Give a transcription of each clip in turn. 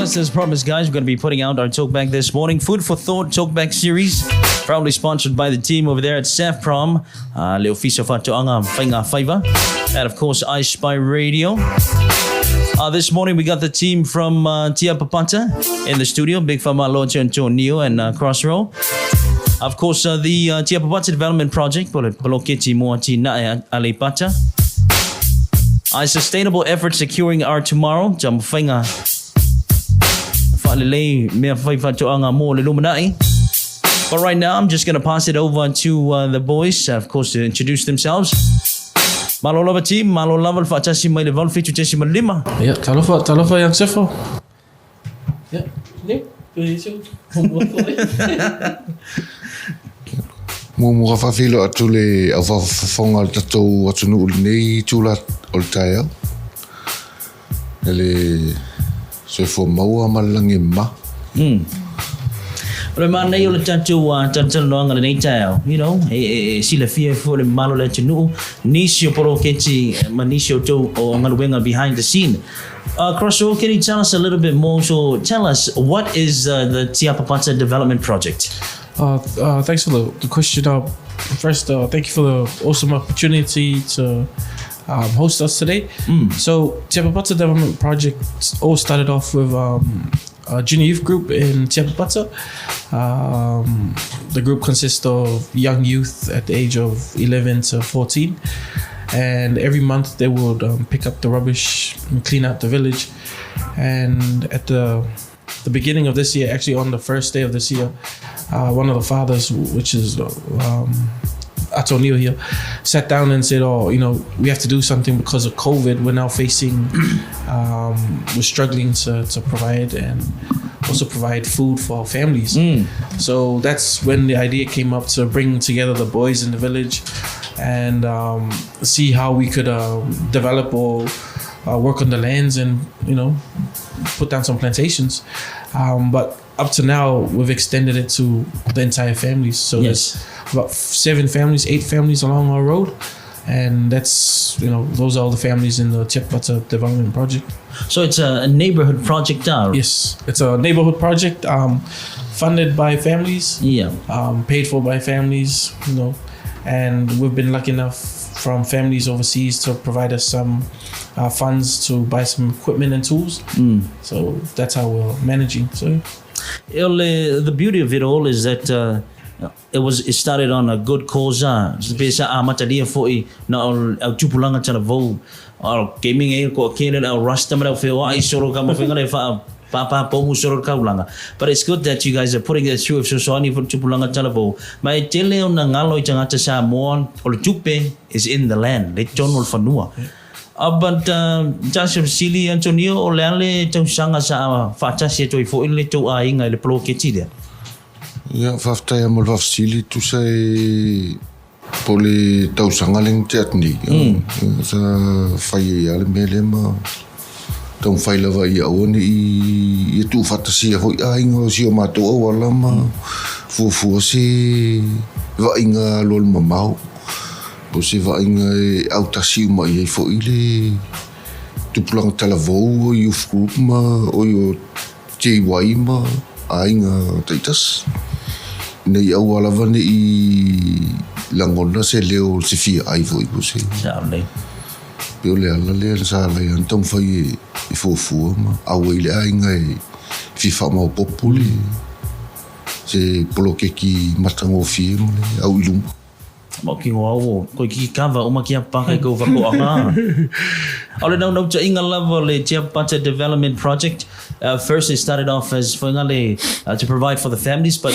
Just as promised, guys, we're going to be putting out our talkback this morning. Food for Thought talkback series, proudly sponsored by the team over there at SAFPROM, Leota Siisiialafia, and of course, iSpy Radio. This morning, we got the team from Tiapapata in the studio, big fama Leota Atonio and Khosrow. Of course, the Tiapapata Development Project, Poloketi Atinae, a sustainable effort securing our tomorrow. But right now, I'm just going to pass it over to the boys, of course, to introduce themselves. Malolava team, malolava fatasi mai level feature tesi malima. Yeah, talofa yang sefo. Yeah, ni. Muamua whawhilo atu le au whawhonga le tatou atunu lenei tūla o le tae au. Ele soifua maua malangi ma. Ole mana yo le tatou talanoanga lenei tae au. You know, sila fia fo le malo le tunu nisio poloketi manisio to o ngaluenga behind the scene. Khosrow, can you tell us a little bit more? So tell us, what is the Tiapapata Development Project? Thanks for the question. First, thank you for the awesome opportunity to host us today. So, Tiapapata Development Project all started off with a junior youth group in Tiapapata. The group consists of young youth at the age of 11 to 14. And every month they would pick up the rubbish and clean out the village. And at the beginning of this year, actually on the first day of this year, one of the fathers, which is Atonio here, sat down and said, we have to do something because of COVID. We're now facing, we're struggling to provide and also provide food for our families. So that's when the idea came up to bring together the boys in the village and see how we could develop or work on the lands and, put down some plantations. But up to now, we've extended it to the entire families. So there's about 8 families along our road. And that's, those are all the families in the Tiapapata Development Project. So it's a neighborhood project now? Yes, it's a neighborhood project funded by families, paid for by families, and we've been lucky enough from families overseas to provide us some funds to buy some equipment and tools. So that's how we're managing. So the beauty of it all is that it started on a good cause. Matalia foi na au tupulanga tana vo gaming e ko kene au rasta mara feo ai soro ka mo fingale fa papa pomu soro ka ulanga. But it's good that you guys are putting it through. So ani for tupulanga tana vo mai tele ona ngalo I tangata Samoa o le tupe is in the land le tonol fanua. But just Sili Antonio o le tau sanga sa fatasi to fo ile to a inga le Poloketi there. Ia whaftai mo whafsili tu sai po le tau sangaleng te atni. Sa whai ale mele ma tau whai lawa I aone I tu whatasia hoi a inga si o mato au ala ma fuafua se wa inga lol mamau. Po se wa inga au tasi uma I fo ile tupulanga talavou o youth group ma o yo te wai ma a inga taitas. Nei au alawa ne I langona se leo se fia ai foi po se. Sabe. Peo le ala le sa la antong fai I fuafua ma au ile a inga fifa mau populi se polokeki matango fie mo le au ilum. Maki ngau ko ki kava o maki apa kai ko vako anga. All no to inga level le Tiapapata Development Project. First it started off as to provide for the families, but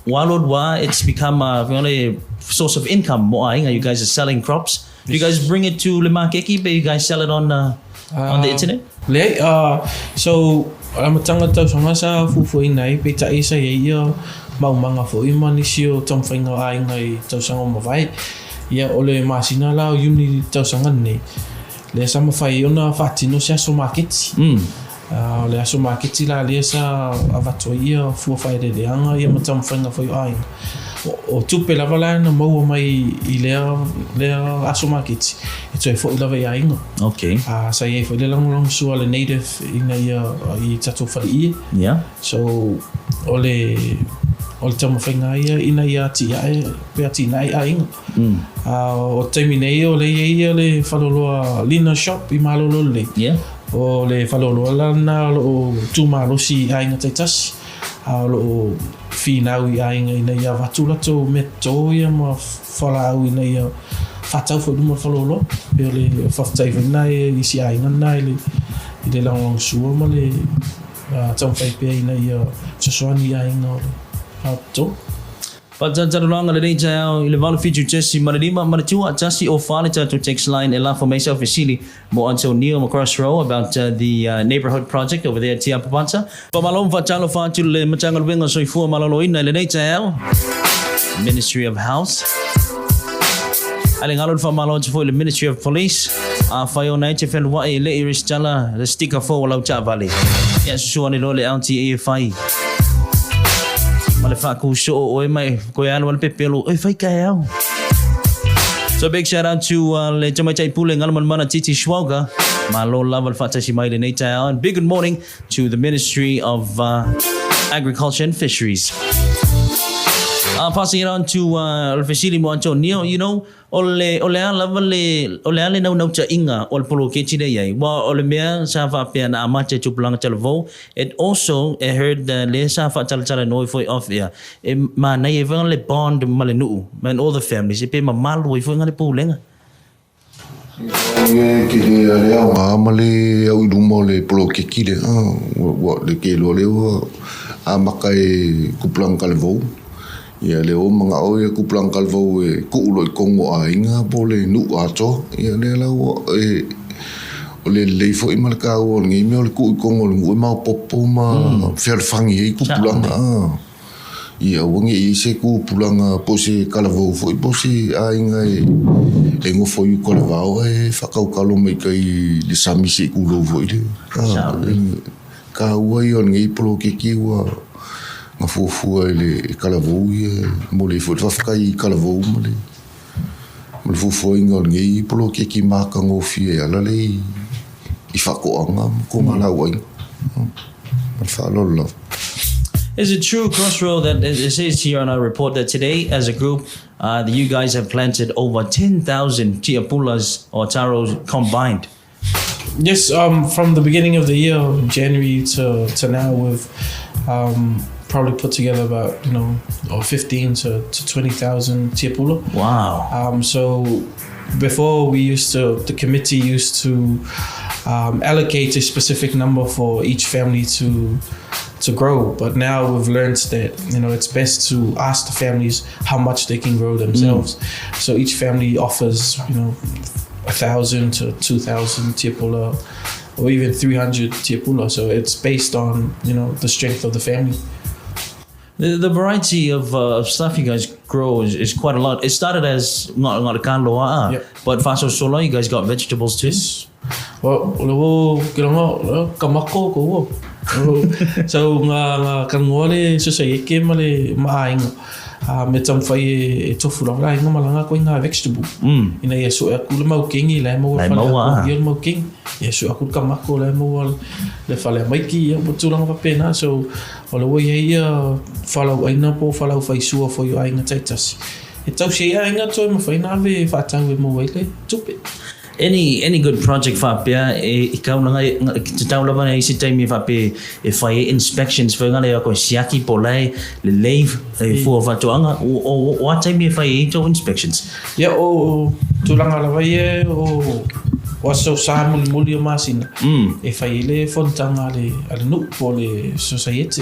while it's become a source of income. You guys are selling crops. You guys bring it to Lemakeki, but you guys sell it on the internet. So I'm a tangata sa fufu inai pe ta isa ia mau manga fo imanisio tomwhainga a ingai tausanga mawai ia ole masina lao uni tausanga nei le sama whai ona whatino se aso maketi le aso maketi la le sa avato ia fua whai re leanga ia matamwhainga fo i o tupe lava la na mau mai I lea aso makiti e toi fo lava ia inga Okay. sa ia fo le long sua le native ina ia I tatou fali Yeah. so ole tama whainga ia ina ia ti ai pe ati nai a inga o taimi nei o le ia le whaloloa lina shop I malolo le Yeah. o le whaloloa lana o tūmalosi a inga taitasi a lo finau I ainga ina ia watula to me to ia ma whalau ina ia whatau fo duma whalolo pe le whaftai whanai I si ainga nai I le langong sua ma le tau whaipea ina ia sasoani ainga o le to Patataloanga lenei tau I le valu fitu tesi malalima manatua tasi o whale tatou text line e la for myself Vasili mo Atonio mo Khosrow about the neighborhood project over there at Tiapapata. Pa malom fatalo fatu le matanga luenga soifua malaloina lenei tau Ministry of House. Ale ngalon fa malo for the Ministry of Police. A fayo na te fel wa e le iristala the sticker for wala cha vale. Ya suani lo le LTA fai. Male fa ku so o mai ko ya wal pepelo e fai kae. So big shout out to le chamachai pule ngalman mana titi shwaga malo level fa tashi mai le neta and big good morning to the Ministry of Agriculture and Fisheries. Passing it on to Vasili mo Atonio, you know, ole ale no cha inga ol Poloketi Atinae wa ole mea sa fa pe na amache tuplang talvo. It also I heard le sa fa talanoia foi off ya e ma na e le bond malenu man all the families e pe ma mal foi foi ngale pulenga Ke le ale a male au dumo le Poloketi le wa le ke lo le a makai kuplang kalvo ia le o mga o e kuplang kalvo e kuulo I kongo a inga pole nu ato ia le la o le leifo I malaka o ngi me o le ku kongo le ngu ma popo ma ferfangi e kuplang ia o ngi se kuplang po se kalvo fo po se a inga e ngo fo yu kalvao e fakau kalo mai kai le samisi kulo vo ile ka o i on ngi Poloketi wa nga fofua le kalavou mo le fo fakai kalavou mo le fofua ngol ngi Poloketi maka ngofi ala le I fakoanga ko mala wai mal fa lolo. Is it true, Khosrow, that it says here on our report that today, as a group, that you guys have planted over 10,000 tiapulas or taros combined? Yes, from the beginning of the year, January to now, we've probably put together about 15 to 20,000 tiapula. Wow. So before the committee used to allocate a specific number for each family to grow, but now we've learned that it's best to ask the families how much they can grow themselves. So each family offers 1,000 to 2,000 tiapula, or even 300 tiapula. So it's based on the strength of the family. The variety of stuff you guys grow is quite a lot. It started as ngā but faso solo you guys got vegetables too. Yes. Well, kamako ko. So nga kanngole susayeke male maainga. Me tamfai e tofu la nga malanga ko nga vegetable. Ina yeso akula mau kingi la mau fala ko mau king. Yeso akul kamako la mau le fala mai ki ya botulanga pa pena so ole wo ye follow aina po follow fai sua for you ainga taitasi. E tau se ainga to mo fai na ve fa tau mo wele tupe. Any good project fapia ikaw na nga tao la ba isi time fape e fai inspections fa ngale ko siaki polai le leave for fatoanga o what time fai to inspections o tulanga la vai o waso sa muli masina e fai le fontanga le al no pole society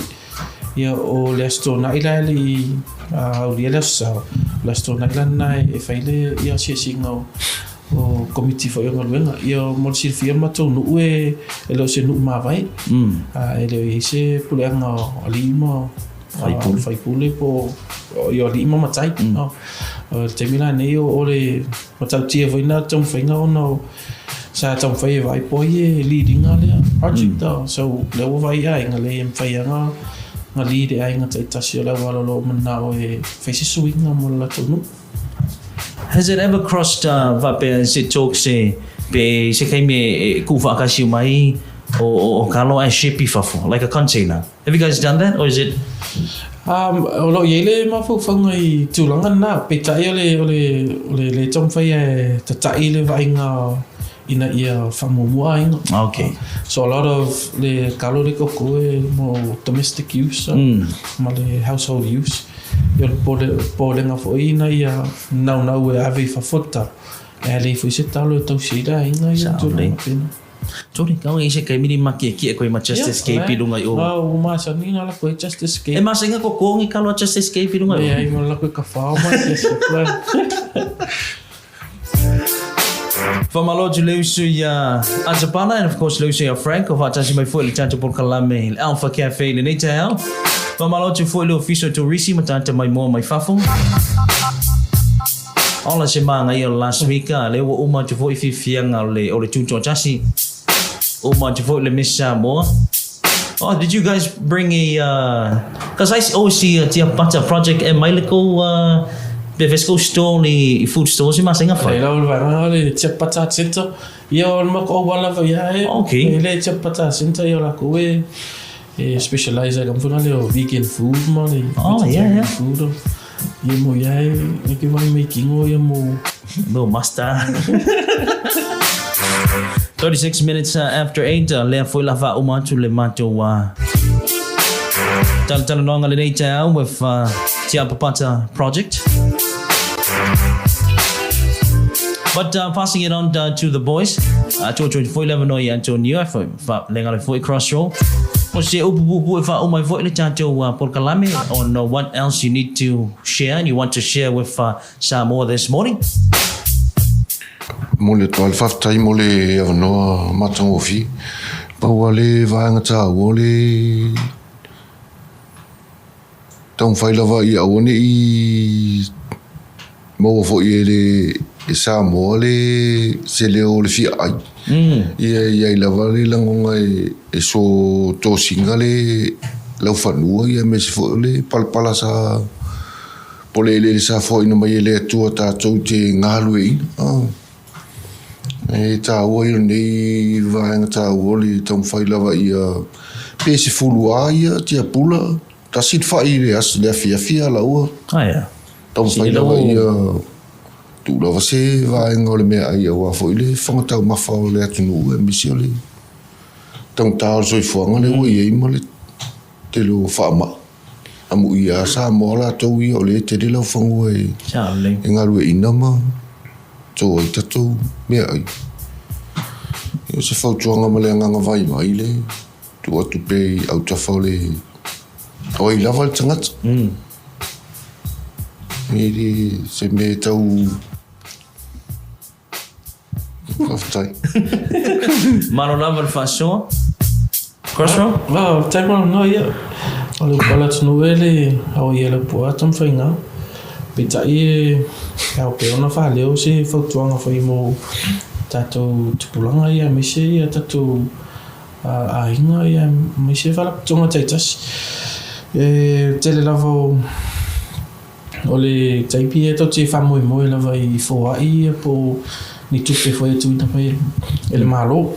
o le sto na ila le o le sa la sto na ila na e fai le ia singo o committee for young luenga yo mo sir firma to no e lo se no ma vai ele se pulenga alima fai pule po yo alima matai no termina ne yo ole matau tie voi na tom fainga no sa tom fai vai po ye leading ale project so le vai ai ngale em fai nga ngali de ai ngata itasi o lawa lo mana o e face swing mo la tonu. Has it ever crossed vape se talk se pe se kai me kufa kasi mai o kalo a shipi fafo like a container? Have you guys done that or is it lo yele ma fu fangai tulangan na pe tai ole tom fai ta tai le vainga ina ia muamua inga. okay? So a lot of le kalo le koko mo domestic use ma le household use. Yo pole nga fo ina ia nau e ave fafota. E le fu se talo tau sida inga ia tulangan. Tori, kau ngisi kai mini maki ki ko ma just escape lunga o. O ma sa ni na la ko just escape. E ma singa ko kongi kalo just escape lunga o. E ai mo la ko ka fa ma Whamalotu leusu ia Atapana and of course leusu ia Frank o whaatasi mai fwoi le tata polokalame le Alpha Cafe le nei te au. Whamalotu fwoi le ofiso to risi ma tata mai moa mai fafo. Ola se manga ia last week le wa uma te fwoi fifianga o le tuto tasi. Uma te fwoi le Miss Samoa. Oh, did you guys bring a because I always see a Tiapapata project and Maileko physical store ni food stores in Masinga fa. La ulva le Tiapapata center. Ia ma ko wala fa ia e. Okay. Le Tiapapata center ia la ko e specialize am funa le vegan food ma le. Oh yeah. Food. Ia mo ia e ke vai making o ia mo no master. 36 minutes after 8 le foi lava uma tu le mato talanoania lenei te au with Tiapapata project. But passing it on to the boys, to foi lava no ia Atonio Luiafi fa lenga le foi Khosrow. O se upu fa umai foi le tatou polokalame on what else you need to share and you want to share with Samoa this morning. Mo le toal whaftai mo le avanoa matang ofi. Paua le vaenga tā ua le taung whailawa I awane I maua fo I le Samoa le se leo le fia ai. Ia lava le langonga e so tō singa le lau whanua ia me se fo le palpala sa pole le sa fo ina mai le atua tātou te ngalu e ina. E tā ua I nei vaenga tā ua le taung whailawa ia pe se fulua ia tia pula ta sit whai le as le fia la ua. Yeah. Taung whailawa ia tu lava se vaenga o le mea ai awa fo le whangatau mawha o le atunu e misi o le taung tāo soifuanga le ua ia ima le te lo whaama. Amu ia Samoa la tau ia o le te le lau whangua e ngaru e ina ma tō ai tatou mea ai. Ia se whautuanga ma le anganga vai mai le tu atu pe au tawhau le o I lava le tangata. Miri se me tau whaftai. Mano lava le whasoa? Khosrow? Wow, taimano no ia. O le pala tunu ele au ia le pua tam whainga. Pita I au pe ona whaleo se whautuanga whai mo tatou tupulanga ia me se ia tatou a inga ia me se whalaputonga taitasi. Tele lavo o le taipi e tau te whamoe moe lava I whoai e po ni tupe whai atu ina pai e le malo.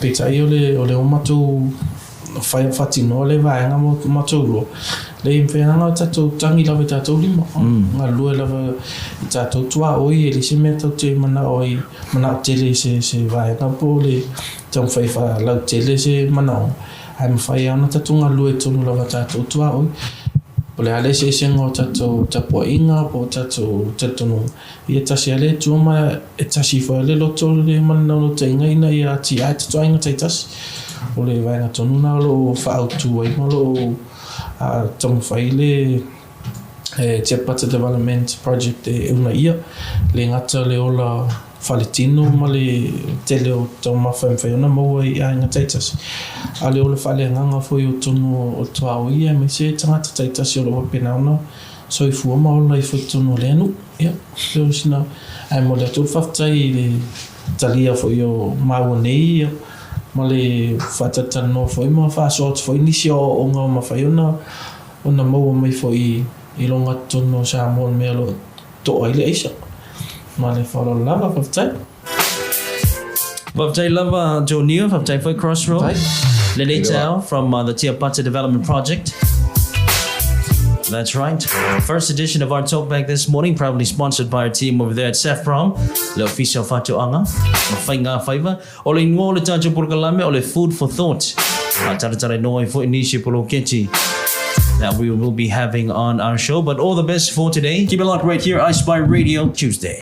Pita I o le o matou whai whatino le vaenga mo matou lo. Le imwhenanga tatou tangi lava tatou lima. Ngā lua lava tatou tua oi e le se mea tau te mana oi mana tele se vaenga po le tau whai wha lau tele se mana o. Hai mwhai ana tatou ngā lua e tonu lava tatou tua oi. O le ale se sengo tatou tapua inga po tatou tatonu. Ia tasi ale tuama e tasi wha le loto le mana no te inga ina ia ti ai tatou inga taitasi. O le vaenga tonu na lo whaautu ai ma lo tamu whai le Tiapapata Delevopment Project e una ia. Le ngata le ola whaletino ma le tele o tau mawhai ona maua I a inga taitasi. A le ola whale nganga foi o tonu o tuao ia me se tangata taitasi o lo wapena ona. So I fua maola I foi tonu le anu. Ia, leo sina. Ai mo le atu whaftai le talia foi o maua nei ia. ma le whatatano fo i ma whaasot fo i nisi o ngā mawhaiona ona maua mai fo i longa tono Samoa mea lo to ai le eisa ma le whalo lava whaftai Whaptai lava Atonio, whaptai for Khosrow. Lenei tau from the Tiapapata Delevopment Project. That's right. First edition of our talkback this morning, proudly sponsored by our team over there at SAFPROM. Le official faatalanoaga. Mawhainga whaiva. O le ingoa o le tatou polokalame o le food for thought. Taratara noi fo inisi Poloketi that we will be having on our show. But all the best for today. Keep it locked right here, I Spy Radio Tuesday.